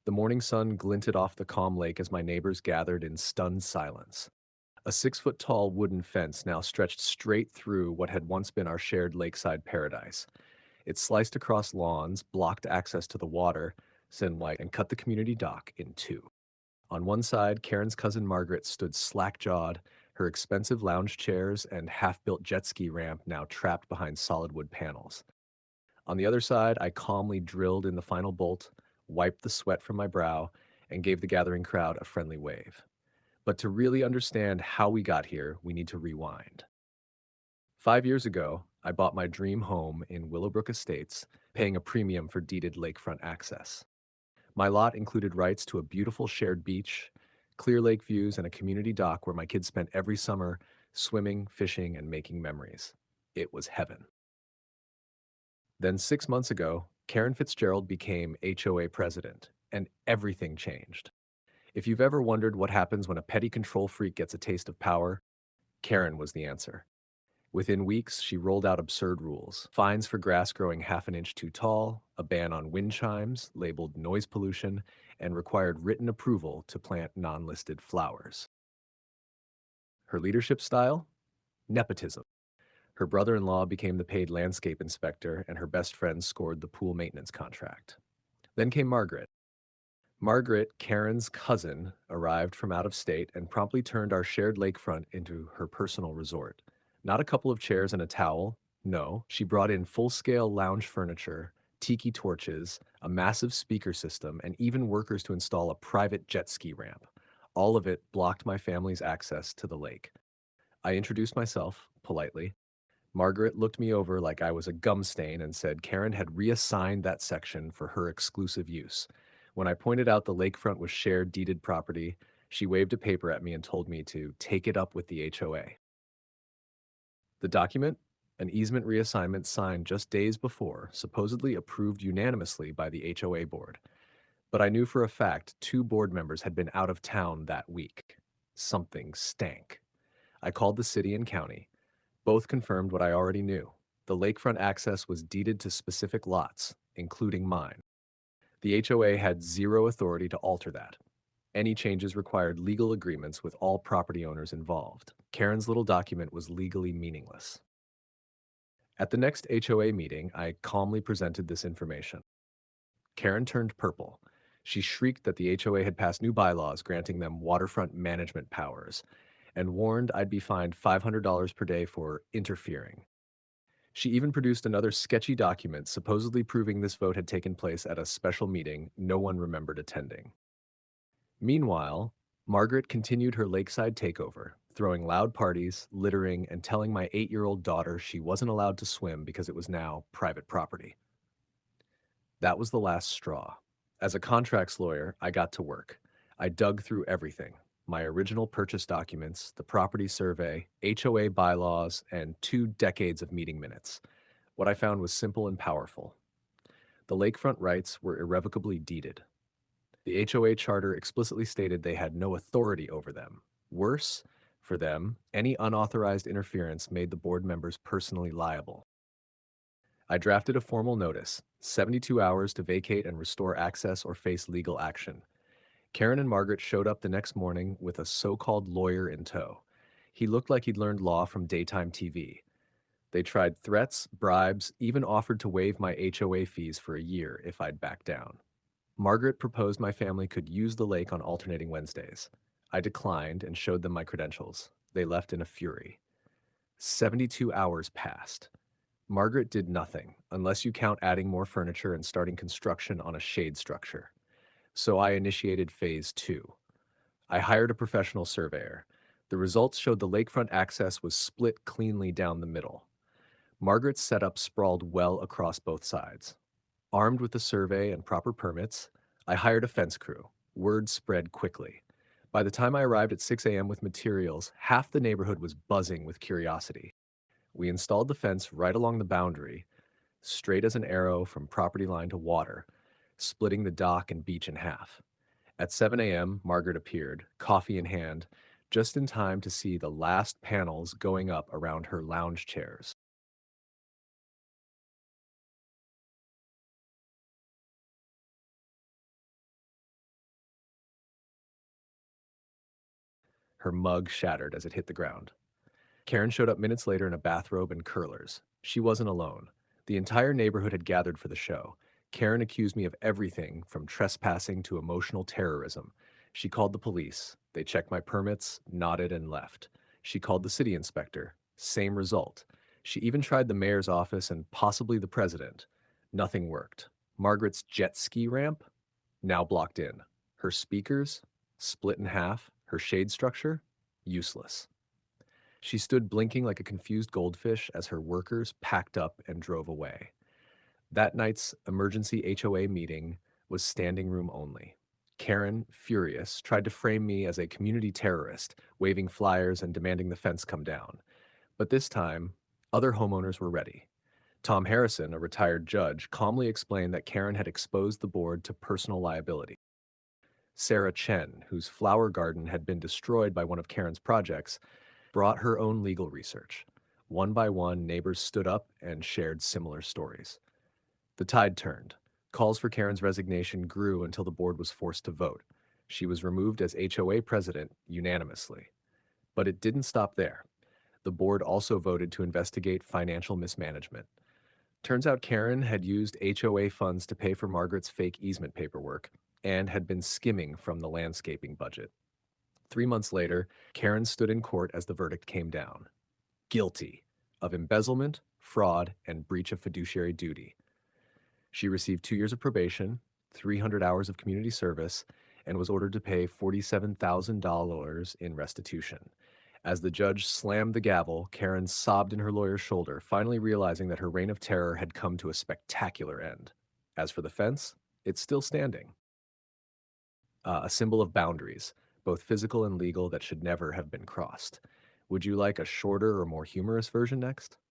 The morning sun glinted off the calm lake as my neighbors gathered in stunned silence. A 6 foot tall wooden fence now stretched straight through what had once been our shared lakeside paradise. It sliced across lawns, blocked access to the water, and cut the community dock in two. On one side, Karen's cousin Margaret stood slack jawed, her expensive lounge chairs and half built jet ski ramp now trapped behind solid wood panels. On the other side, I calmly drilled in the final bolt, wiped the sweat from my brow, and gave the gathering crowd a friendly wave. But to really understand how we got here, we need to rewind. 5 years ago, I bought my dream home in Willowbrook Estates, paying a premium for deeded lakefront access. My lot included rights to a beautiful shared beach, clear lake views, and a community dock where my kids spent every summer swimming, fishing, and making memories. It was heaven. Then 6 months ago, Karen Fitzgerald became HOA president, and everything changed. If you've ever wondered what happens when a petty control freak gets a taste of power, Karen was the answer. Within weeks, she rolled out absurd rules: fines for grass growing half an inch too tall, a ban on wind chimes, labeled noise pollution, and required written approval to plant non listed flowers. Her leadership style? Nepotism. Her brother in law became the paid landscape inspector, and her best friend scored the pool maintenance contract. Then came Margaret. Margaret, Karen's cousin, arrived from out of state and promptly turned our shared lakefront into her personal resort. Not a couple of chairs and a towel. No, she brought in full-scale lounge furniture, tiki torches, a massive speaker system, and even workers to install a private jet ski ramp. All of it blocked my family's access to the lake. I introduced myself, politely. Margaret looked me over like I was a gum stain and said Karen had reassigned that section for her exclusive use. When I pointed out the lakefront was shared deeded property, she waved a paper at me and told me to take it up with the HOA. The document, an easement reassignment signed just days before, supposedly approved unanimously by the HOA board. But I knew for a fact two board members had been out of town that week. Something stank. I called the city and county. Both confirmed what I already knew. The lakefront access was deeded to specific lots, including mine. The HOA had zero authority to alter that. Any changes required legal agreements with all property owners involved. Karen's little document was legally meaningless. At the next HOA meeting, I calmly presented this information. Karen turned purple. She shrieked that the HOA had passed new bylaws granting them waterfront management powers and warned I'd be fined $500 per day for interfering. She even produced another sketchy document supposedly proving this vote had taken place at a special meeting no one remembered attending. Meanwhile, Margaret continued her lakeside takeover, throwing loud parties, littering, and telling my 8-year-old daughter she wasn't allowed to swim because it was now private property. That was the last straw. As a contracts lawyer, I got to work. I dug through everything: my original purchase documents, the property survey, HOA bylaws, and 2 decades of meeting minutes. What I found was simple and powerful. The lakefront rights were irrevocably deeded. The HOA charter explicitly stated they had no authority over them. Worse, for them, any unauthorized interference made the board members personally liable. I drafted a formal notice: 72 hours to vacate and restore access or face legal action. Karen and Margaret showed up the next morning with a so-called lawyer in tow. He looked like he'd learned law from daytime TV. They tried threats, bribes, even offered to waive my HOA fees for a year if I'd back down. Margaret proposed my family could use the lake on alternating Wednesdays. I declined and showed them my credentials. They left in a fury. 72 hours passed. Margaret did nothing, unless you count adding more furniture and starting construction on a shade structure. So I initiated phase two. I hired a professional surveyor. The results showed the lakefront access was split cleanly down the middle. Margaret's setup sprawled well across both sides. Armed with the survey and proper permits, I hired a fence crew. Word spread quickly. By the time I arrived at 6 a.m. with materials, half the neighborhood was buzzing with curiosity. We installed the fence right along the boundary, straight as an arrow from property line to water, splitting the dock and beach in half. At 7 a.m., Margaret appeared, coffee in hand, just in time to see the last panels going up around her lounge chairs. Her mug shattered as it hit the ground. Karen showed up minutes later in a bathrobe and curlers. She wasn't alone. The entire neighborhood had gathered for the show. Karen accused me of everything from trespassing to emotional terrorism. She called the police. They checked my permits, nodded, and left. She called the city inspector. Same result. She even tried the mayor's office and possibly the president. Nothing worked. Margaret's jet ski ramp? Now blocked in. Her speakers? Split in half. Her shade structure? Useless. She stood blinking like a confused goldfish as her workers packed up and drove away. That night's emergency HOA meeting was standing room only. Karen, furious, tried to frame me as a community terrorist, waving flyers and demanding the fence come down. But this time, other homeowners were ready. Tom Harrison, a retired judge, calmly explained that Karen had exposed the board to personal liability. Sarah Chen, whose flower garden had been destroyed by one of Karen's projects, brought her own legal research. One by one, neighbors stood up and shared similar stories. The tide turned. Calls for Karen's resignation grew until the board was forced to vote. She was removed as HOA president unanimously. But it didn't stop there. The board also voted to investigate financial mismanagement. Turns out Karen had used HOA funds to pay for Margaret's fake easement paperwork and had been skimming from the landscaping budget. 3 months later, Karen stood in court as the verdict came down. Guilty of embezzlement, fraud, and breach of fiduciary duty. She received 2 years of probation, 300 hours of community service, and was ordered to pay $47,000 in restitution. As the judge slammed the gavel, Karen sobbed in her lawyer's shoulder, finally realizing that her reign of terror had come to a spectacular end. As for the fence, it's still standing. A symbol of boundaries, both physical and legal, that should never have been crossed. Would you like a shorter or more humorous version next?